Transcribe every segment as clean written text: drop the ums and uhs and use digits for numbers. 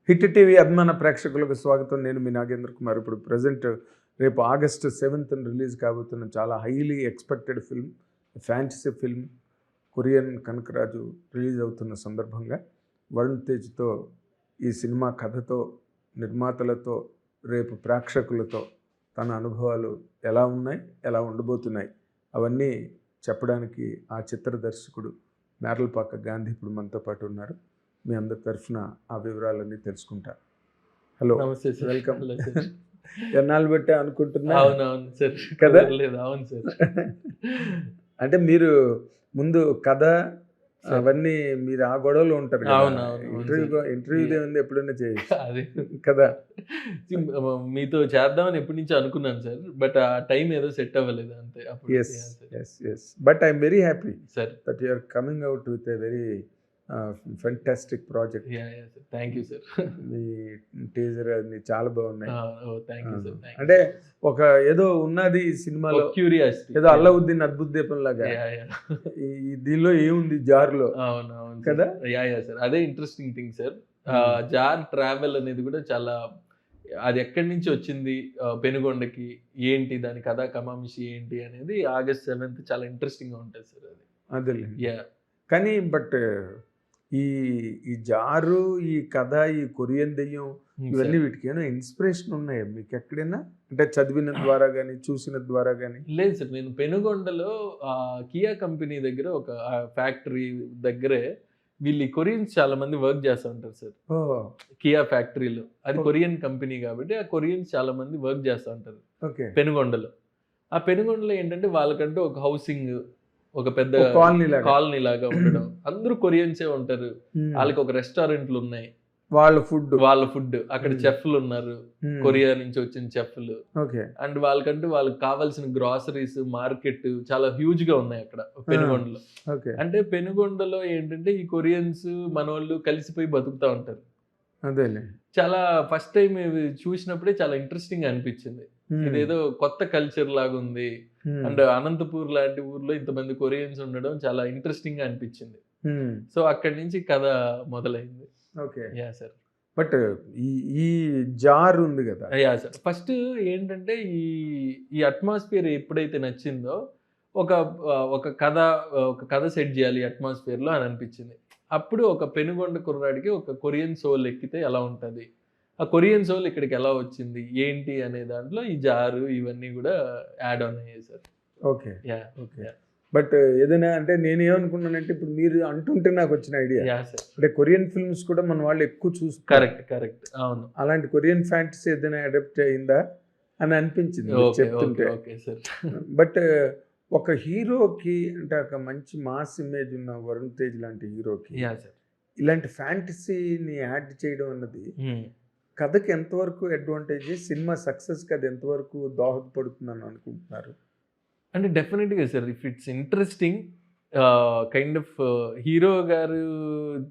Hit TV అభిమాన ప్రేక్షకులకు స్వాగతం. నేను మీ నాగేంద్ర కుమార్. ఇప్పుడు ప్రజెంట్ రేపు August 7th రిలీజ్ కాబోతున్న చాలా highly expected film, fantasy film Korean Kanakaraju release అవుతున్న సందర్భంగా వరుణ్ తేజ్తో ఈ సినిమా కథతో, నిర్మాతలతో, రేపు ప్రేక్షకులతో తన అనుభవాలు ఎలా ఉన్నాయి, ఎలా ఉండబోతున్నాయి అవన్నీ చెప్పడానికి ఆ చిత్ర దర్శకుడు మేర్లపాక గాంధీ ఇప్పుడు మనతో పాటు ఉన్నారు. మీ అందరి తరఫున ఆ వివరాలన్నీ తెలుసుకుంటా. హలో, నమస్తే సార్. వెల్కమ్. Hello sir. ఎన్నాళ్ళు పెట్టే అనుకుంటున్నా అవునవును సార్. కదా? లేదు, అవును సార్. అంటే మీరు ముందు కథ సార్. అవన్నీ మీరు ఆ గొడవలో ఉంటారు కదా. అవునవును, అవును ఇంటర్వ్యూ ఏముంది, ఎప్పుడైనా చేయొచ్చు అదే కదా. మీతో చేద్దామని ఎప్పటి నుంచో అనుకున్నాను సార్, బట్ ఆ టైం ఏదో సెట్ అవ్వలేదు అంతే. అప్పుడు yes yes yes but I'm very happy sir. That you are coming out with a very fantastic project. Thank you sir. మీ టీజర్ అన్ని చాలా బాగున్నాయి. Thank you sir. అంటే ఒక ఏదో ఉన్నది ఈ సినిమాలో, క్యూరియాసిటీ, ఏదో అల్లావుద్దీన్ అద్భుత దీపం లాగా ఈ దీనిలో ఏముంది జార్లో. అవునవును కదా. సార్, అదే interesting thing sir. Jar travel అనేది కూడా చాలా, అది ఎక్కడి నుంచి వచ్చింది, పెనుగొండకి ఏంటి, దాని కథా కమామిషి ఏంటి అనేది August 7th చాలా ఇంట్రెస్టింగ్ గా ఉంటుంది సార్. అది అదే కానీ బట్ ఈ జారు, ఈ కథ, ఈ కొరియన్ దెయ్యం ఇవన్నీ వీటికి ఏమైనా ఇన్స్పిరేషన్ ఉన్నాయా మీకు ఎక్కడైనా? అంటే చదివిన ద్వారా కానీ, చూసిన ద్వారా కానీ? లేదు సార్, నేను పెనుగొండలో కియా కంపెనీ దగ్గర ఒక ఫ్యాక్టరీ దగ్గరే వీళ్ళు కొరియన్స్ చాలా మంది వర్క్ చేస్తూ ఉంటారు సార్. కియా ఫ్యాక్టరీలో, అది కొరియన్ కంపెనీ కాబట్టి ఆ కొరియన్స్ చాలా మంది వర్క్ చేస్తూ ఉంటారు పెనుగొండలో. ఆ పెనుగొండలో ఏంటంటే వాళ్ళకంటూ ఒక హౌసింగ్, ఒక పెద్ద కాలనీ లాగా ఉండడం, అందరూ కొరియన్సే ఉంటారు. వాళ్ళకి ఒక రెస్టారెంట్లు ఉన్నాయి, వాళ్ళ ఫుడ్ అక్కడ చెఫ్లు ఉన్నారు, కొరియా నుంచి వచ్చిన చెఫ్లు. అండ్ వాళ్ళకంటూ వాళ్ళకి కావాల్సిన గ్రాసరీస్ మార్కెట్ చాలా హ్యూజ్ గా ఉన్నాయి అక్కడ పెనుగొండలో. అంటే పెనుగొండలో ఏంటంటే ఈ కొరియన్స్ మనోళ్ళు కలిసిపోయి బతుకుతా ఉంటారు. చాలా ఫస్ట్ టైం చూసినప్పుడే చాలా ఇంట్రెస్టింగ్ అనిపించింది. ఇదేదో కొత్త కల్చర్ లాగా ఉంది. అండ్ అనంతపూర్ లాంటి ఊర్లో ఇంతమంది కొరియన్స్ ఉండడం చాలా ఇంట్రెస్టింగ్ గా అనిపించింది. సో అక్కడి నుంచి కథ మొదలైంది. సార్. బట్ ఈ జార్ ఉంది కదా. సార్, ఫస్ట్ ఏంటంటే ఈ అట్మాస్ఫియర్ ఎప్పుడైతే నచ్చిందో ఒక కథ సెట్ చేయాలి అట్మాస్ఫియర్ లో అని అనిపించింది. అప్పుడు ఒక పెనుగొండ కుర్రాడికి ఒక కొరియన్ సోల్ ఎక్కితే ఎలా ఉంటది, ఆ కొరియన్ సోల్ ఇక్కడికి ఎలా వచ్చింది ఏంటి అనే దాంట్లో ఈ జారు ఇవన్నీ కూడా యాడ్ ఆన్ అయ్యాయి సార్. ఓకే. బట్ ఏదైనా అంటే నేను ఏమనుకున్నానంటే, ఇప్పుడు మీరు అంటుంటే నాకు వచ్చిన ఐడియా, అంటే కొరియన్ ఫిల్మ్స్ కూడా మన వాళ్ళు ఎక్కువ చూస్తారు. కరెక్ట్ అవును. అలాంటి కొరియన్ ఫ్యాంటసీ ఏదైనా అడాప్ట్ అయిందా అని అనిపించింది చెప్తుంటే. బట్ ఒక హీరోకి, అంటే ఒక మంచి మాస్ ఇమేజ్ ఉన్న వరుణ్ తేజ్ లాంటి హీరోకి ఇలాంటి ఫ్యాంటసీని యాడ్ చేయడం అన్నది కథకి ఎంతవరకు అడ్వాంటేజ్, సినిమా సక్సెస్కి అది ఎంతవరకు దోహదపడుతుందని అనుకుంటున్నారు? అంటే డెఫినెట్గా sir, if it's interesting kind of hero గారు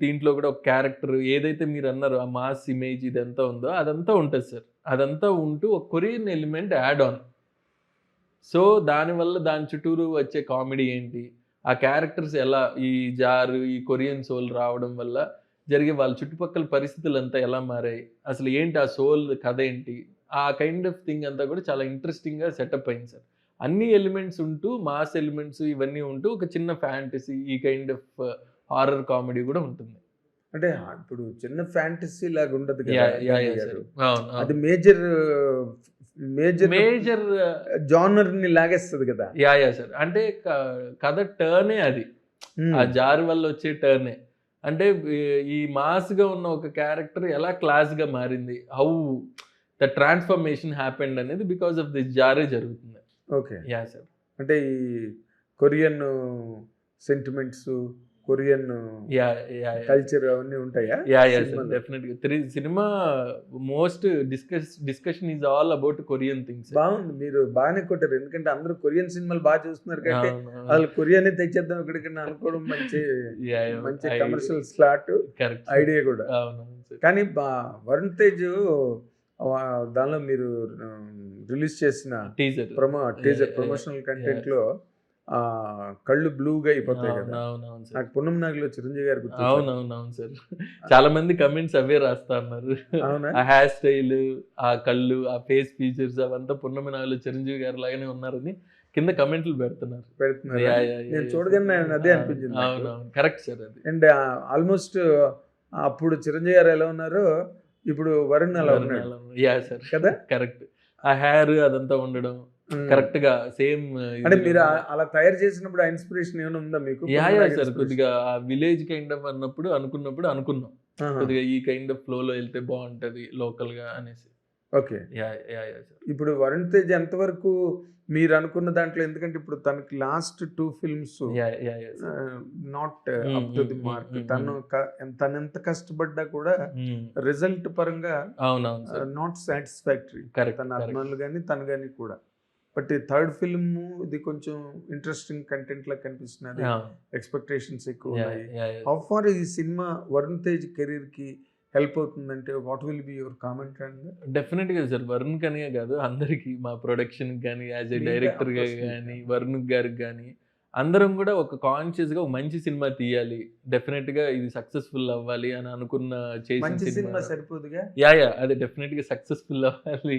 దీంట్లో కూడా ఒక క్యారెక్టర్ ఏదైతే మీరు అన్నారో ఆ మాస్ ఇమేజ్ ఇదంతా ఉందో అదంతా ఉంటుంది సార్. అదంతా ఉంటూ ఒక Korean element add on. So దానివల్ల దాని చుట్టూరు వచ్చే కామెడీ ఏంటి, ఆ క్యారెక్టర్స్ ఎలా, ఈ జారు ఈ కొరియన్ సోల్ రావడం వల్ల జరిగే వాళ్ళ చుట్టుపక్కల పరిస్థితులు అంతా ఎలా మారాయి, అసలు ఏంటి ఆ సోల్ కథ ఏంటి, ఆ కైండ్ ఆఫ్ థింగ్ అంతా కూడా చాలా ఇంట్రెస్టింగ్గా సెటప్ అయింది సార్. అన్ని ఎలిమెంట్స్ ఉంటూ, మాస్ ఎలిమెంట్స్ ఇవన్నీ ఉంటూ ఒక చిన్న ఫ్యాంటసీ, ఈ కైండ్ ఆఫ్ హారర్ కామెడీ కూడా ఉంటుంది. అంటే ఇప్పుడు చిన్న ఫ్యాంటసీ లాగా ఉండదు కదా, అది మేజర్ జానర్ ని లాగేస్తుంది కదా. సార్, అంటే కథ టర్నే అది, ఆ జార్ వల్ల వచ్చే టర్నే. అంటే ఈ మాస్ గా ఉన్న ఒక క్యారెక్టర్ ఎలా క్లాస్ గా మారింది, హౌ ద ట్రాన్స్ఫర్మేషన్ హ్యాపెండ్ అనేది బికాస్ ఆఫ్ దిస్ జారే జరుగుతుంది. ఓకే. సార్. అంటే ఈ కొరియన్ సెంటిమెంట్స్, కొరియన్ కల్చర్ అవన్నీ ఉంటాయా? డెఫినెట్గా. Cinema most discussion is all about Korean things. బాగుంది, మీరు బాగానే కొట్టారు. ఎందుకంటే అందరూ కొరియన్ సినిమాలు బాగా చూస్తున్నారు కాబట్టి వాళ్ళు కొరియన్ తెచ్చేద్దాం ఇక్కడికన్నా అనుకోవడం మంచి కమర్షియల్ స్లాట్ ఐడియా కూడా. కానీ వరుణ్ తేజ్ దానిలో మీరు రిలీజ్ చేసిన టీజర్ ప్రమోషనల్ కంటెంట్ లో కళ్ళు బ్లూగా అయిపోతాయి కదా. అవునవును సార్. నాకు పున్నం నాగిలో చిరంజీవి గారు గుర్తు. అవునవునవును సార్. చాలా మంది కమెంట్స్ అవే రాస్తా ఉన్నారు. అవునా? ఆ హెయిర్ స్టైల్, ఆ కళ్ళు, ఆ ఫేస్ ఫీచర్స్ అవంతా పున్నమి నాగులో చిరంజీవి గారు లాగానే ఉన్నారని కింద కమెంట్లు పెడుతున్నారు. పెడుతున్నారు. యా, యా, యా, నేను యా చూడగానే సార్. నేను అదే అనిపించింది నాకు. అవునవును కరెక్ట్ సార్ అది. అండ్ ఆల్మోస్ట్ అప్పుడు చిరంజీవి గారు ఎలా ఉన్నారో ఇప్పుడు వరుణ్ అలా ఉన్నాడు యా సార్ కదా. కరెక్ట్. ఆ హెయిర్ అదంతా ఉండడం కరెక్ట్ గా సేమ్. అంటే మీరు అలా తయారు చేసినప్పుడు ఆ ఇన్స్పిరేషన్ ఏమైనా ఉందా మీకు? యా సార్, కొద్దిగా ఆ విలేజ్ కైండ్ ఆఫ్ అనుకున్నాం కొద్దిగా ఈ కైండ్ ఆఫ్ ఫ్లో లో వెళ్తే బాగుంటది లోకల్ గా అనేసి. Okay. Yeah yeah yeah sir. ఇప్పుడు వరుణ్ తేజ్ ఎంతవరకు మీరు అనుకున్న దాంట్లో, ఎందుకంటే ఇప్పుడు తనకి last 2 films yeah yeah yeah sir. Not up to the mark. తను ఎంత కష్టపడ్డా కూడా రిజల్ట్ పరంగా అవునవును సార్. Not satisfactory. కరెక్ట్. తన అభిమానులు కానీ తను కానీ కూడా. బట్ ఈ థర్డ్ ఫిల్మ్ ఇది కొంచెం ఇంట్రెస్టింగ్ కంటెంట్ లా కనిపిస్తున్నది. ఎక్స్పెక్టేషన్స్ ఎక్కువ ఉన్నాయి. హౌ ఫార్ ఈ సినిమా వరుణ్ తేజ్ కెరీర్ కి హెల్ప్ అవుతుందంటే what will be your comment and? Definite గా సార్, వరుణ్ కనే కాదు అందరికి, మా ప్రొడక్షన్ కానీ యాజ్ ఏ డైరెక్టర్ గా కానీ వరుణ్ గారికి కానీ అందరం కూడా ఒక కాన్షియస్ గా ఒక మంచి సినిమా తీయాలి, డెఫినెట్ గా ఇది సక్సెస్ఫుల్ అవ్వాలి అని అనుకున్న చేసిన సినిమా సరిపోదుగా. యా అదే డెఫినెట్ గా సక్సెస్ఫుల్ అవ్వాలి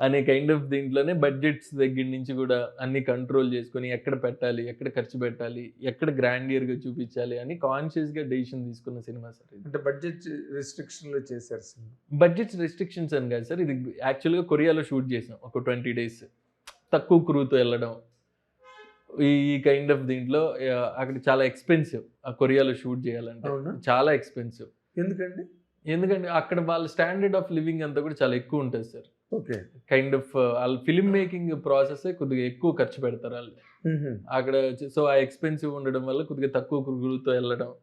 అనే కైండ్ ఆఫ్ దీంట్లోనే బడ్జెట్స్ దగ్గర నుంచి కూడా అన్ని కంట్రోల్ చేసుకొని ఎక్కడ పెట్టాలి, ఎక్కడ ఖర్చు పెట్టాలి, ఎక్కడ గ్రాండియర్ గా చూపించాలి అని కాన్షియస్ గా డెసిషన్ తీసుకున్న సినిమా సార్ ఇది. అంటే బడ్జెట్ రిస్ట్రిక్షన్ లో చేశారు సినిమా. బడ్జెట్ రిస్ట్రిక్షన్స్ అని కాదు సార్, ఇది యాక్చువల్గా కొరియాలో షూట్ చేసాం ఒక 20 days, తక్కువ క్రూతో వెళ్ళడం ఈ కైండ్ ఆఫ్ దీంట్లో. అక్కడ చాలా ఎక్స్పెన్సివ్ ఆ కొరియాలో షూట్ చేయాలంటే, చాలా ఎక్స్పెన్సివ్. ఎందుకండి? ఎందుకంటే అక్కడ వాళ్ళ స్టాండర్డ్ ఆఫ్ లివింగ్ అంతా కూడా చాలా ఎక్కువ ఉంటుంది సార్. ఓకే. కైండ్ ఆఫ్ వాళ్ళ ఫిల్మ్ మేకింగ్ ప్రాసెస్ కొద్దిగా ఎక్కువ ఖర్చు పెడతారు వాళ్ళు అక్కడ. సో ఆ ఎక్స్పెన్సివ్ ఉండడం వల్ల కొద్దిగా తక్కువ క్రూతో వెళ్ళడం,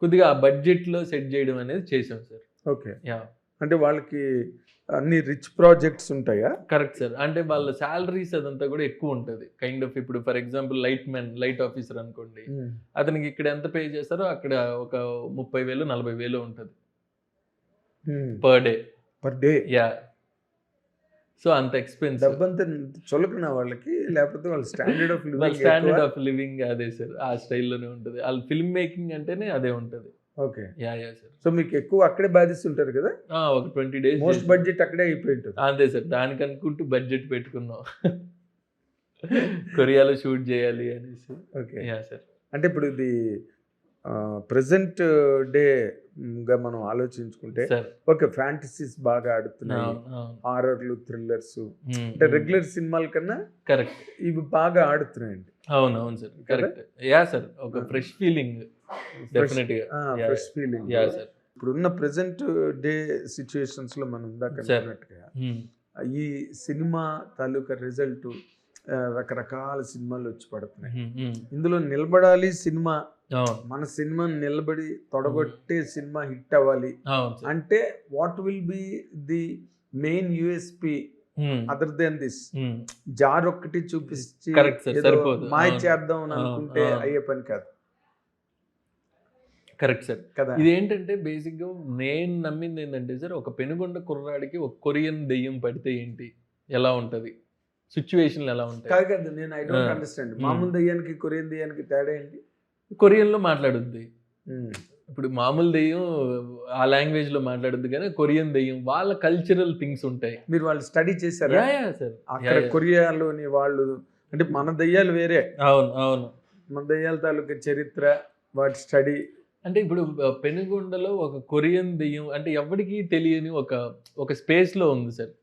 కొద్దిగా ఆ బడ్జెట్లో సెట్ చేయడం అనేది చేసాం సార్. ఓకే. యా. అంటే వాళ్ళకి అన్ని రిచ్ ప్రాజెక్ట్స్ ఉంటాయా? Correct sir. అంటే వాళ్ళ శాలరీస్ అదంతా కూడా ఎక్కువ ఉంటుంది. కైండ్ ఆఫ్ ఇప్పుడు ఫర్ ఎగ్జాంపుల్ లైట్ ఆఫీసర్ అనుకోండి, అతనికి ఇక్కడ ఎంత పే చేస్తారో అక్కడ ఒక 30,000 40,000 ఉంటుంది పర్ డే. యా. సో అంత ఎక్స్పెన్సివ్. డబ్బంతా చులకన వాళ్ళకి, లేకపోతే వాళ్ళ స్టాండర్డ్ ఆఫ్ లివింగ్ అదే సార్, ఆ స్టైల్లోనే ఉంటుంది. వాళ్ళ ఫిల్మ్ మేకింగ్ అంటేనే అదే ఉంటుంది. ఓకే. Yeah sir. సో మీకు ఎక్కువ అక్కడే బాధిస్తుంటారు కదా. ఒక 20 days మోస్ట్ బడ్జెట్ అక్కడే అయిపోయి ఉంటుంది. అంతే సార్, దానికి అనుకుంటూ బడ్జెట్ పెట్టుకున్నాం కొరియాలో షూట్ చేయాలి అనేసి. ఓకే. Yeah sir. అంటే ఇప్పుడు ఇది ప్రెసెంట్ డేగా మనం ఆలోచించుకుంటే ఓకే, ఫ్యాంటసీస్ బాగా ఆడుతున్నాయి, హారర్లు, థ్రిల్లర్స్, అంటే రెగ్యులర్ సినిమాల కన్నా కరెక్ట్ ఇవి బాగా ఆడుతున్నాయండి. అవునవును సార్. కరెక్ట్. Yeah sir. ఒక ఫ్రెష్ ఫీలింగ్, డెఫినెట్ గా ఫ్రెష్ ఫీలింగ్. Yeah sir. ఇప్పుడున్న ప్రెసెంట్ డే సిచ్యుయేషన్స్ లో మనం ఇందాక అనుకున్నట్టుగా ఈ సినిమా తాలూకా రిజల్ట్ రకరకాల సినిమాలు వచ్చి పడుతున్నాయి. ఇందులో నిలబడాలి సినిమా, మన సినిమా నిలబడి తొడగొట్టే సినిమా హిట్ అవ్వాలి అంటే what will be the main USP other than this? Jar ఒక్కటి చూపించి మాయ చేద్దాం అని అనుకుంటే అయ్యే పని కాదు. కరెక్ట్ సార్ కదా. ఇదేంటంటే బేసిక్గా నేను నమ్మింది ఏంటంటే సార్, ఒక పెనుగొండ కుర్రాడికి ఒక కొరియన్ దెయ్యం పడితే ఏంటి, ఎలా ఉంటుంది, సిచ్యువేషన్లు ఎలా ఉంటాయి. కాదు, నేను ఐ డోంట్ అండర్స్టాండ్. మామూలు దెయ్యానికి కొరియన్ దెయ్యానికి తేడా ఏంటి? కొరియన్లో మాట్లాడుద్ది. ఇప్పుడు మామూలు దెయ్యం ఆ లాంగ్వేజ్ లో మాట్లాడుద్ది, కానీ కొరియన్ దెయ్యం వాళ్ళ కల్చరల్ థింగ్స్ ఉంటాయి. మీరు వాళ్ళు స్టడీ చేశారా సార్? అక్కడ కొరియాలోని వాళ్ళు, అంటే మన దెయ్యాలు వేరే. అవును. మన దెయ్యాల తాలూకా చరిత్ర, వాటి స్టడీ. అంటే ఇప్పుడు పెనుగొండలో ఒక కొరియన్ దెయ్యం అంటే ఎవరికి తెలియని ఒక స్పేస్ లో ఉంది సార్.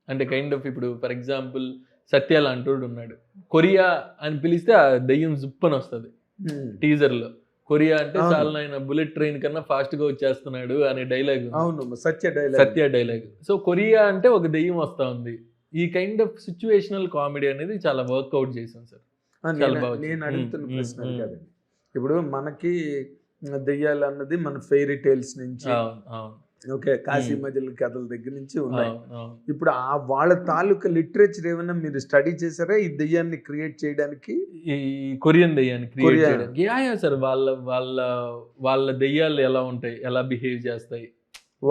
అంటే కైండ్ ఆఫ్ ఇప్పుడు ఫర్ ఎగ్జాంపుల్ సత్య లాంటోడు ఉన్నాడు, కొరియా అని పిలిస్తే ఆ దెయ్యం జుప్పని వస్తుంది టీజర్ లో. కొరియా అంటే చాలా ఆయన బుల్లెట్ ట్రైన్ కన్నా ఫాస్ట్ గా వచ్చేస్తున్నాడు అనే డైలాగ్. అవును, సత్య డైలాగ్. సో కొరియా అంటే ఒక దెయ్యం వస్తా ఉంది. ఈ కైండ్ ఆఫ్ సిచ్యువేషనల్ కామెడీ అనేది చాలా వర్క్అవుట్ చేశాం సార్. నేను అడుగుతున్న ప్రశ్న కదండి, ఇప్పుడు మనకి దెయ్యాలు అన్నది మన ఫెయిరీ టేల్స్ నుంచి, ఓకే, కాశీ మజిల్ కథల దగ్గర నుంచి ఉన్నాయి. ఇప్పుడు ఆ వాళ్ళ తాలూకా లిటరేచర్ ఏమైనా మీరు స్టడీ చేశారా ఈ దెయ్యాన్ని క్రియేట్ చేయడానికి? ఈ కొరియన్ దెయ్యాన్ని క్రియేట్ చేయడానికి సార్ వాళ్ళ దెయ్యాలు ఎలా ఉంటాయి, ఎలా బిహేవ్ చేస్తాయి,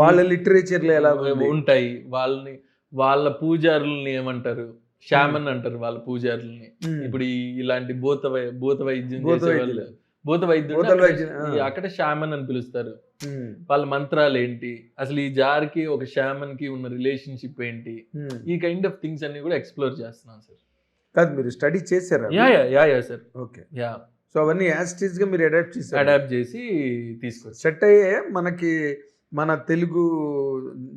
వాళ్ళ లిటరేచర్లు ఎలా ఉంటాయి, వాళ్ళ పూజారులని ఏమంటారు, షామన్ అంటారు వాళ్ళ పూజారుల్ని. ఇప్పుడు ఇలాంటి భూత వైద్యం చేసేవాళ్ళు, భూత వైద్యుడు అక్కడ షామన్ అని పిలుస్తారు. వాళ్ళ మంత్రాలు ఏంటి, అసలు ఈ జార్ కి ఒక షామన్ కి ఉన్న రిలేషన్షిప్ ఏంటి, ఈ కైండ్ ఆఫ్ థింగ్స్ అన్ని కూడా ఎక్స్ప్లోర్ చేస్తున్నాం సార్. కాదు, మీరు స్టడీ చేశారా? Yeah sir. Okay. Yeah. So అవన్నీ యాస్టీస్ గా మీరు అడాప్ట్ చేసి తీసుకొచ్చి సెట్ అయ్యే మనకి మన తెలుగు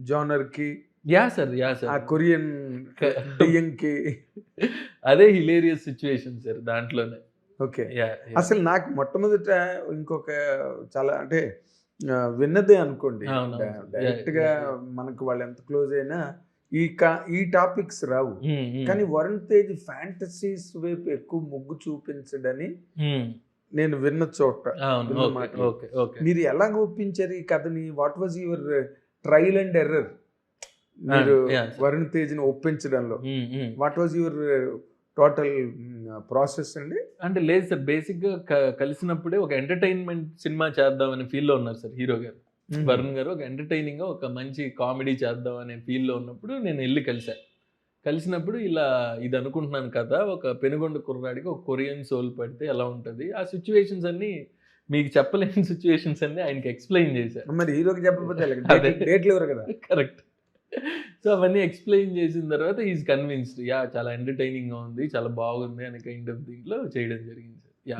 జానర్ కి. Yeah sir. ఆ కొరియన్ డియంగ్ కి అదే హిలేరియస్ సిచ్యువేషన్ సార్ దాంట్లోనే. ఓకే. అసలు నాకు మొట్టమొదట ఇంకొక చాలా అంటే విన్నదే అనుకోండి, డైరెక్ట్ గా మనకు వాళ్ళు ఎంత క్లోజ్ అయినా ఈ టాపిక్స్ రావు. కానీ వరుణ్ తేజ్ ఫ్యాంటసీస్ వైపు ఎక్కువ మొగ్గు చూపించడని నేను విన్న చోట. మీరు ఎలా ఒప్పించారు ఈ కథని? What was your trial and error మీరు వరుణ్ తేజ్ ని ఒప్పించడంలో? What was your total process అండి? అంటే లేదు సార్, బేసిక్ గా కలిసినప్పుడే ఒక ఎంటర్టైన్మెంట్ సినిమా చేద్దామనే ఫీల్ లో ఉన్నారు సార్ హీరో గారు. వరుణ్ గారు ఒక ఎంటర్టైనింగ్ గా ఒక మంచి కామెడీ చేద్దాం అనే ఫీల్ లో ఉన్నప్పుడు నేను వెళ్ళి కలిసినప్పుడు ఇలా ఇది అనుకుంటున్నాను కదా, ఒక పెనుగొండ కుర్రాడికి ఒక కొరియన్ సోల్ పడితే ఎలా ఉంటది, ఆ సిచ్యువేషన్స్ అన్ని మీకు చెప్పలేని సిచ్యువేషన్స్ అన్ని ఆయనకి ఎక్స్ప్లెయిన్ చేశారు. మరి హీరోకి చెప్పకపోతే కదా. కరెక్ట్. సో అవన్నీ ఎక్స్ప్లెయిన్ చేసిన తర్వాత ఈజ్ కన్విన్స్డ్, యా చాలా ఎంటర్టైనింగ్ గా ఉంది, చాలా బాగుంది అనే కైండ్ ఆఫ్ దీంట్లో చేయడం జరిగింది సార్. యా,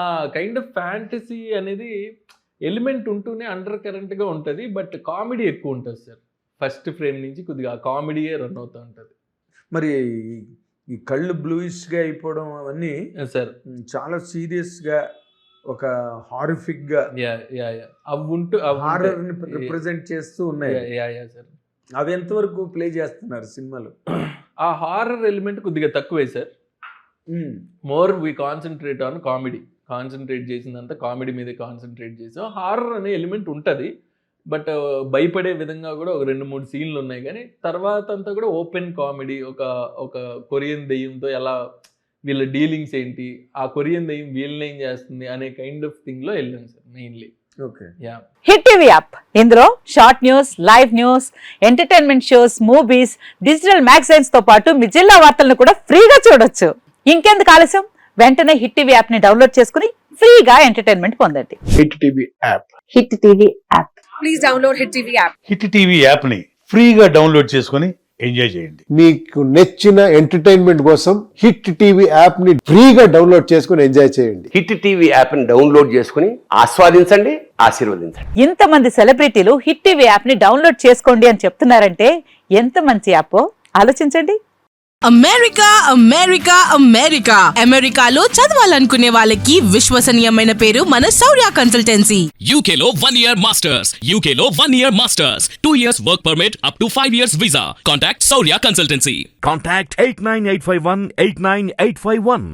ఆ కైండ్ ఆఫ్ ఫ్యాంటసీ అనేది ఎలిమెంట్ ఉంటూనే అండర్ కరెంట్ గా ఉంటుంది, బట్ కామెడీ ఎక్కువ ఉంటుంది సార్. ఫస్ట్ ఫ్రేమ్ నుంచి కొద్దిగా కామెడీయే రన్ అవుతూ ఉంటుంది. మరి ఈ కళ్ళు బ్లూయిష్ గా అయిపోవడం అవన్నీ సార్ చాలా సీరియస్ గా ఒక హారిఫిక్ గా అవి ఉంటూ హారర్ ని రిప్రజెంట్ చేస్తూ ఉన్నాయి. సార్ అవి ఎంతవరకు ప్లే చేస్తున్నారు సినిమాలో? ఆ హారర్ ఎలిమెంట్ కొద్దిగా తక్కువే సార్. More we concentrate on comedy. Concentrate చేసిందంతా కామెడీ మీదే కాన్సన్ట్రేట్ చేసాం. హారర్ అనే ఎలిమెంట్ ఉంటుంది, బట్ భయపడే విధంగా కూడా ఒక 2-3 సీన్లు ఉన్నాయి. కానీ తర్వాత అంతా కూడా ఓపెన్ కామెడీ. ఒక కొరియన్ దెయ్యంతో ఎలా వీళ్ళ డీలింగ్స్ ఏంటి, ఆ కొరియన్ దెయ్యం వీళ్ళని ఏం చేస్తుంది అనే కైండ్ ఆఫ్ థింగ్ లో వెళ్ళాను sir mainly. Hit TV app, ఇందులో short news, live news, entertainment shows, movies, digital magazines తో పాటు మీ జిల్లా వార్తలను కూడా ఫ్రీగా చూడొచ్చు. ఇంకెందుకు ఆలస్యం, వెంటనే హిట్ టీవీ యాప్ ని డౌన్లోడ్ చేసుకుని ఫ్రీగా ఎంటర్టైన్మెంట్ పొందండి. Hit TV app. Hit TV app. Please download hit TV app. Hit TV app ని ఫ్రీగా డౌన్లోడ్ చేసుకుని ఎంజాయ్ చేయండి. మీకు నచ్చిన ఎంటర్టైన్మెంట్ కోసం హిట్ టీవీ యాప్ ని ఫ్రీగా డౌన్లోడ్ చేసుకుని ఎంజాయ్ చేయండి. హిట్ టీవీ యాప్ ని డౌన్లోడ్ చేసుకుని ఆస్వాదించండి, ఆశీర్వదించండి. ఇంతమంది సెలబ్రిటీలు హిట్ టీవీ యాప్ ని డౌన్లోడ్ చేసుకోండి అని చెప్తున్నారంటే ఎంత మంచి యాప్ ఆలోచించండి. అమెరికా అమెరికా అమెరికా అమెరికాలో చదవాలనుకునే వాళ్ళకి విశ్వసనీయమైన పేరు మన శౌర్య కన్సల్టెన్సీ. UK లో 1 year masters. UK లో 1 year masters. 2 years work permit up to 5 years visa. Contact Saurya Consultancy. Contact 89851 89851.